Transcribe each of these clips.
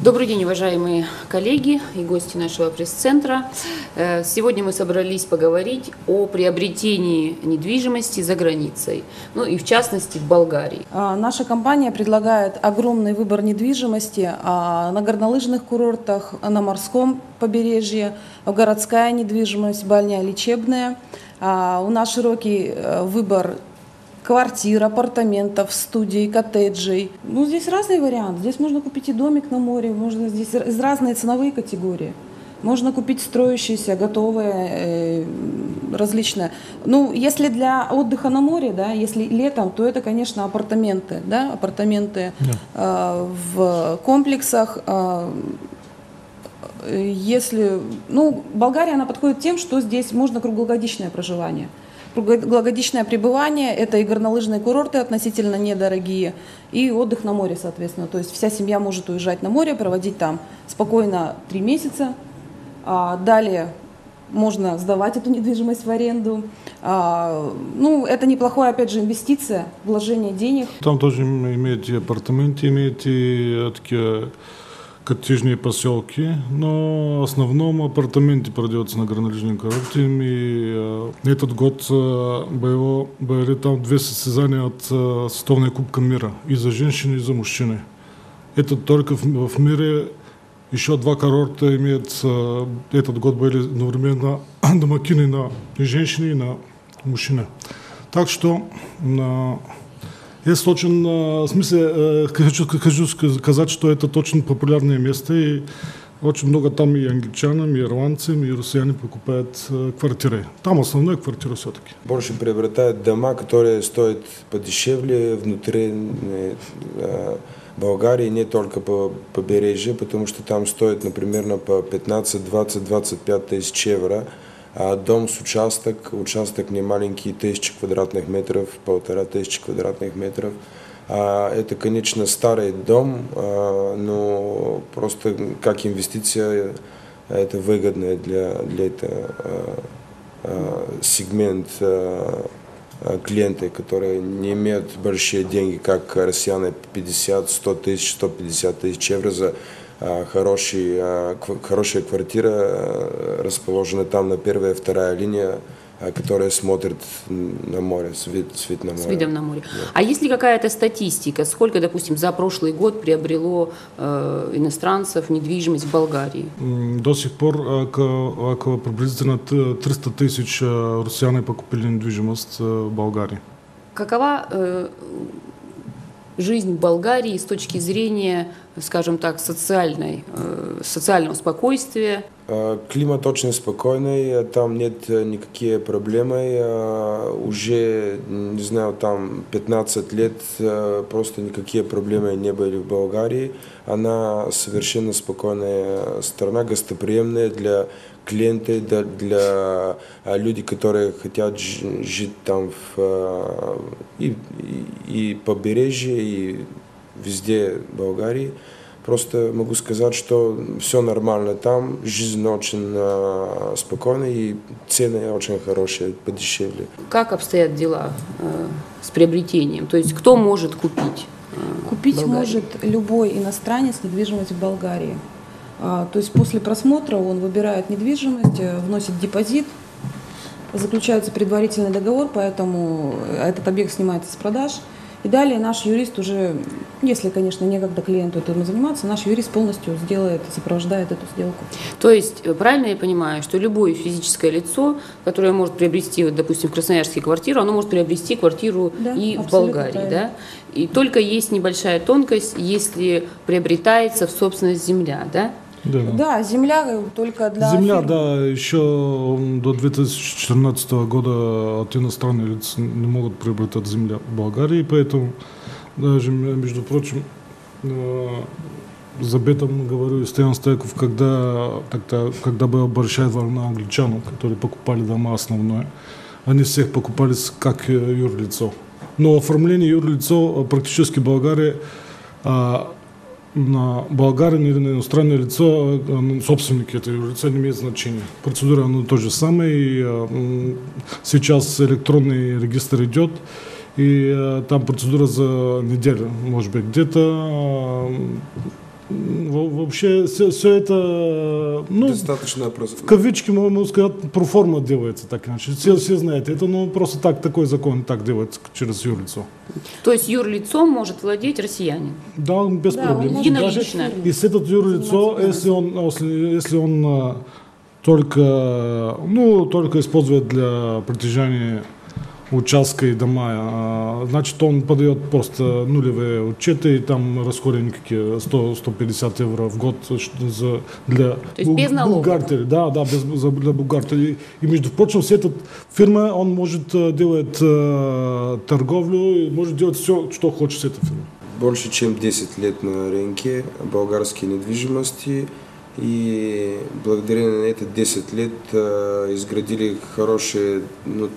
Добрый день, уважаемые коллеги и гости нашего пресс-центра. Сегодня мы собрались поговорить о приобретении недвижимости за границей, ну и в частности в Болгарии. Наша компания предлагает огромный выбор недвижимости на горнолыжных курортах, на морском побережье, городская недвижимость, больная-лечебная. У нас широкий выбор квартир, апартаментов, студий, коттеджей. Ну, здесь разные варианты. Здесь можно купить и домик на море, можно здесь разные ценовые категории. Можно купить строящиеся, готовые, различные. Ну, если для отдыха на море, да, если летом, то это, конечно, апартаменты, да, апартаменты в комплексах. Если, ну, Болгария, она подходит тем, что здесь можно круглогодичное проживание. Круглогодичное пребывание – это и горнолыжные курорты относительно недорогие, и отдых на море, соответственно. То есть вся семья может уезжать на море, проводить там спокойно 3 месяца. Далее можно сдавать эту недвижимость в аренду. Ну, это неплохая, опять же, инвестиция, вложение денег. Там тоже имеете апартаменты, имеете такие коттеджные поселки, но в основном апартаменты продаются на горнолыжном курорте. И этот год были там 2 состязания от Световной Кубка мира, и за женщины, и за мужчины. Это только в мире еще 2 курорта имеют. Этот год были одновременно домакины на и женщины, и на мужчины. Так что есть очень, в смысле, хочу сказать, что это очень популярное место, и очень много там и англичанам, и ирландцам, и россияне покупают квартиры. Там основная квартира все-таки. Больше приобретают дома, которые стоят подешевле внутри Болгарии, не только по побережью, потому что там стоит, например, по 15, 20, 25 тысяч евро. А дом с участок не маленький, 1000 квадратных метров, 1500 квадратных метров. Это, конечно, старый дом, но просто как инвестиция это выгодно для этого сегмента клиенты, которые не имеют большие деньги, как россияне, 50, 100 тысяч, 150 тысяч евро за хорошая квартира, расположена там на первая и вторая линия, которая смотрит на море, вид на море. С видом на море. Да. А есть ли какая-то статистика, сколько, допустим, за прошлый год приобрело иностранцев недвижимость в Болгарии? До сих пор около приблизительно 300 тысяч россиян покупили недвижимость в Болгарии. Какова жизнь в Болгарии с точки зрения, скажем так, социального спокойствия? Климат очень спокойный, там нет никаких проблем. Уже, не знаю, там 15 лет просто никакие проблемы не были в Болгарии. Она совершенно спокойная страна, гостеприимная для клиентов, для людей, которые хотят жить там и побережье, и везде в Болгарии. Просто могу сказать, что все нормально там, жизнь очень спокойная и цены очень хорошие, подешевле. Как обстоят дела с приобретением? То есть кто может купить? Купить может любой иностранец недвижимость в Болгарии. То есть после просмотра он выбирает недвижимость, вносит депозит, заключается предварительный договор, поэтому этот объект снимается с продаж. И далее наш юрист уже, если, конечно, некогда клиенту этим заниматься, наш юрист полностью сопровождает эту сделку. То есть, правильно я понимаю, что любое физическое лицо, которое может приобрести, вот, допустим, в Красноярске квартиру, оно может приобрести квартиру и в Болгарии, да? И только есть небольшая тонкость, если приобретается в собственность земля, да? Да, земля только для земля, фирмы. да, еще до 2014 года от иностранных лиц не могут приобретать землю в Болгарии, поэтому даже, между прочим, об этом говорю Стоян Стояков, когда была большая волна англичан, которые покупали дома основное, они всех покупали как юрлицо. Но оформление юрлицо практически в Болгарии на болгарин или на иностранное лицо, собственник этого лица не имеет значения. Процедура она то же самое. Сейчас электронный регистр идет, и там процедура за неделю, может быть, где-то Вообще все это, ну, Достаточно просто. в кавычки, можно сказать, проформа делается так иначе. Все знают. Это ну, просто так, такой закон так делается через юрлицо. То есть юрлицом может владеть россиянин? Да, без проблем. Единолично. И с этот юрлицо, если он только использует для притяжения участка и дома, значит, он подает просто нулевые учеты, и там расходы никакие, 100-150 евро в год для бухгалтера. Да, для бухгалтера. И, между прочим, вся эта фирма, он может делать торговлю, может делать все, что хочет с этой фирмой. Больше чем 10 лет на рынке болгарской недвижимости. И благодаря на это 10 лет изградили хорошие, ну,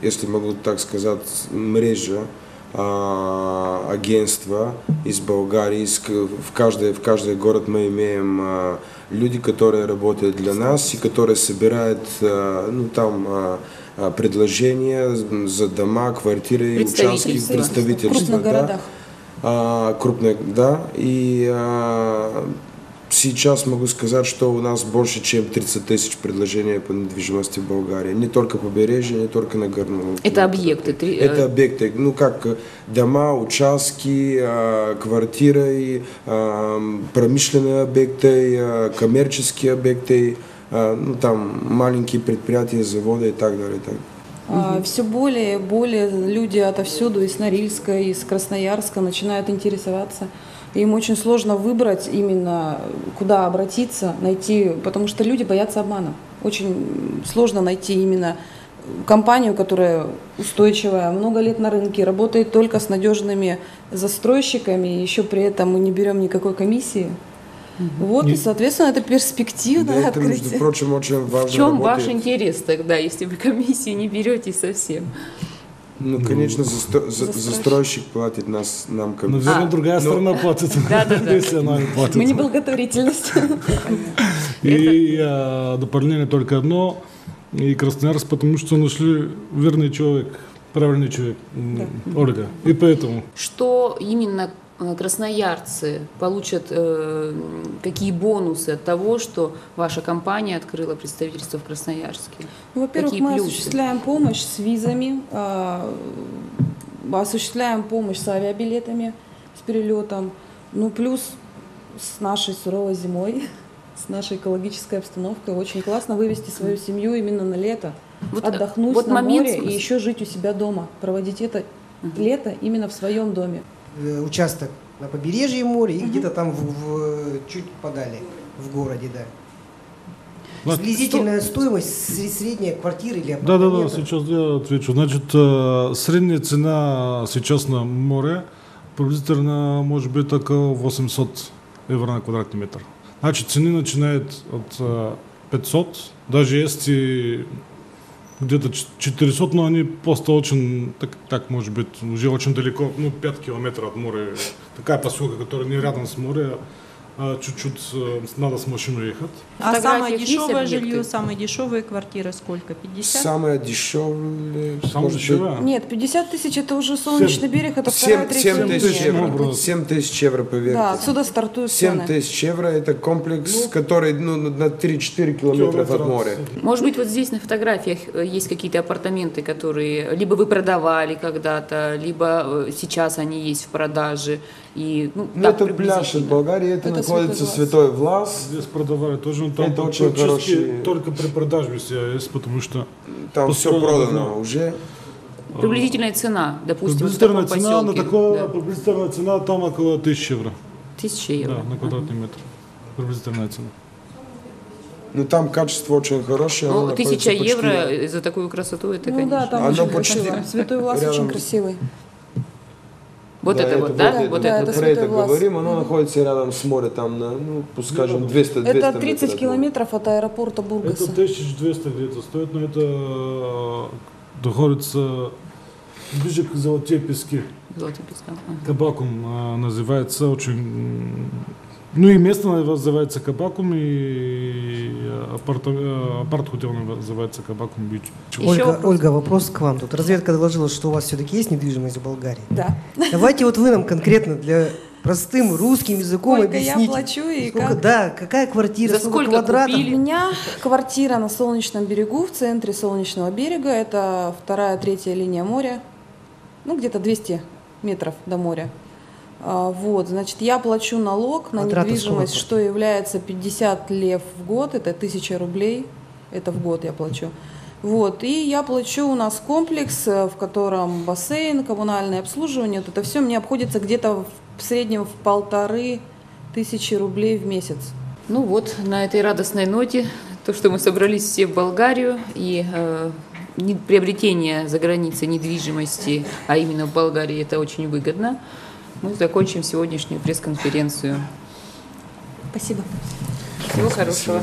если могу так сказать, мрежа агентства из Болгарии. В каждый город мы имеем люди, которые работают для нас и которые собирают предложения за дома, квартиры, участки, представительства. В крупных городах. Крупных, да. И сейчас могу сказать, что у нас больше, чем 30 тысяч предложений по недвижимости в Болгарии. Не только побережье, не только на горном. Это объекты? Это объекты, ну как дома, участки, квартиры, промышленные объекты, коммерческие объекты, ну там маленькие предприятия, заводы и так далее. Все более и более люди отовсюду, из Норильска, из Красноярска начинают интересоваться. Им очень сложно выбрать именно, куда обратиться, найти, потому что люди боятся обмана. Очень сложно найти именно компанию, которая устойчивая, много лет на рынке, работает только с надежными застройщиками, еще при этом мы не берем никакой комиссии. Вот, и, соответственно, это перспективное открытие. Между прочим, очень важно. В чем ваш интерес тогда, если вы комиссию не берете совсем? Ну, конечно, застройщик платит нам комиссию. Наверное, другая сторона платит. Если она платит. Мы не благотворительность. И дополнение только одно. И Красноярск, потому что нашли верный человек, правильный человек, Ольга. И поэтому. Что именно красноярцы получат, какие бонусы от того, что ваша компания открыла представительство в Красноярске? Ну, во-первых, мы осуществляем помощь с визами, осуществляем помощь с авиабилетами, с перелетом, ну плюс с нашей суровой зимой, с нашей экологической обстановкой. Очень классно вывести свою семью именно на лето, отдохнуть на море и еще жить у себя дома, проводить это лето именно в своем доме. Участок на побережье моря и где-то там чуть подали, в городе, да. Приблизительная стоимость средняя квартиры или апартамента? Да, сейчас я отвечу. Значит, средняя цена сейчас на море приблизительно может быть около 800 евро на квадратный метр. Значит, цены начинают от 500, даже если где-то 400, но они просто очень, так может быть, уже очень далеко, 5 километров от моря. Такая поселка, которая не рядом с морем, а чуть-чуть надо с машиной ехать. А самое дешевое жилье, самые дешевые квартиры сколько? 50? Самое дешевое? Нет, 50 тысяч это уже Солнечный берег, это вторая, третья линия. 7 тысяч евро, поверьте. Да, отсюда стартуют 7 тысяч евро это комплекс, который на 3-4 километра от моря. Может быть, вот здесь на фотографиях есть какие-то апартаменты, которые либо вы продавали когда-то, либо сейчас они есть в продаже. И, это пляж в Болгарии, это находится Святой Влас. Здесь продавали тоже, там это очень хороший. Только при продаже все есть, потому что там все продано уже. Приблизительная цена, допустим, приблизительная цена на такое, приблизительная цена там около 1000 евро. 1000 евро. Да, на квадратный метр. Приблизительная цена. Ну там качество очень хорошее. 1000 евро за такую красоту, это, конечно. Ну да, там очень красиво. Святой Влас очень красивый. Вот да, это вот, да? Вот это. Мы про это говорим, оно находится рядом с морем, там, скажем, 200 Это 30 километров от аэропорта Бургаса. Это 1200 где-то стоит, но это находится ближе к Золотые пески. Золотые пески. Кабакум называется очень... Ну и место называется Кабакум, и апарт-хотел называется Кабакум Бич. Ольга, вопрос к вам. Тут разведка доложила, что у вас все-таки есть недвижимость в Болгарии. Да. Давайте вот вы нам конкретно для простым русским языком Сколько объясните. я плачу и сколько, как? Да, какая квартира, За сколько сколько квадратов. купили? У меня квартира на Солнечном берегу, в центре Солнечного берега. Это 2-3 линия моря. Ну, где-то 200 метров до моря. Вот, значит, я плачу налог на Квадраты недвижимость, сколько? что является 50 лев в год, это 1000 рублей, это в год я плачу. Вот, и я плачу, у нас комплекс, в котором бассейн, коммунальное обслуживание, вот это все мне обходится где-то в среднем в 1500 рублей в месяц. Ну вот, на этой радостной ноте, то, что мы собрались все в Болгарию, и приобретение за границей недвижимости, а именно в Болгарии, это очень выгодно, мы закончим сегодняшнюю пресс-конференцию. Спасибо. Всего хорошего.